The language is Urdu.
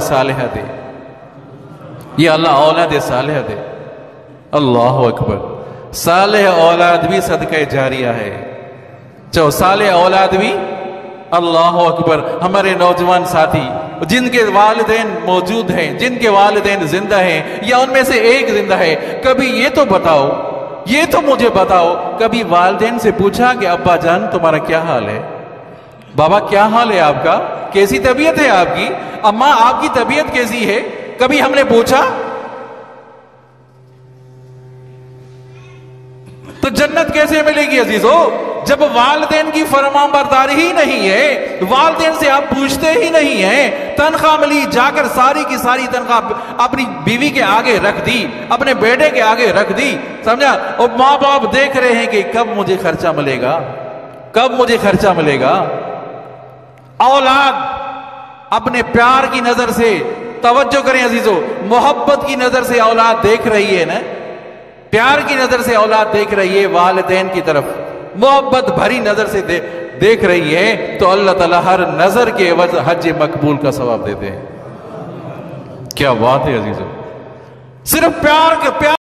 صالحہ دے، یا اللہ اولاد صالحہ دے۔ اللہ اکبر، صالح اولاد بھی صدقہ جاریہ ہے، چاہو صالح اولاد بھی۔ اللہ اکبر، ہمارے نوجوان ساتھی جن کے والدین موجود ہیں، جن کے والدین زندہ ہیں یا ان میں سے ایک زندہ ہے، کبھی یہ تو بتاؤ، یہ تو مجھے بتاؤ، کبھی والدین سے پوچھا کہ ابا جان تمہارا کیا حال ہے، بابا کیا حال ہے آپ کا، کیسی طبیعت ہے آپ کی، اماں آپ کی طبیعت کیسی ہے، کبھی ہم نے پوچھا؟ تو جنت کیسے ملے گی عزیزو جب والدین کی فرمان برداری ہی نہیں ہے، والدین سے آپ پوچھتے ہی نہیں ہیں؟ تنخواہ ملی، جا کر ساری کی ساری تنخواہ اپنی بیوی کے آگے رکھ دی، اپنے بیٹے کے آگے رکھ دی، سمجھا؟ اور ماں باپ دیکھ رہے ہیں کہ کب مجھے خرچہ ملے گا، کب مجھے خرچہ ملے گا۔ اولاد اپنے پیار کی نظر سے، توجہ کریں عزیزو، محبت کی نظر سے اولاد دیکھ رہی ہے نا، پیار کی نظر سے اولاد دیکھ رہی ہے، والدین کی طرف محبت بھری نظر سے دیکھ رہی ہے، تو اللہ تعالیٰ ہر نظر کے عوض حج مقبول کا ثواب دیتے ہیں۔ کیا بات ہے عزیزو، صرف پیار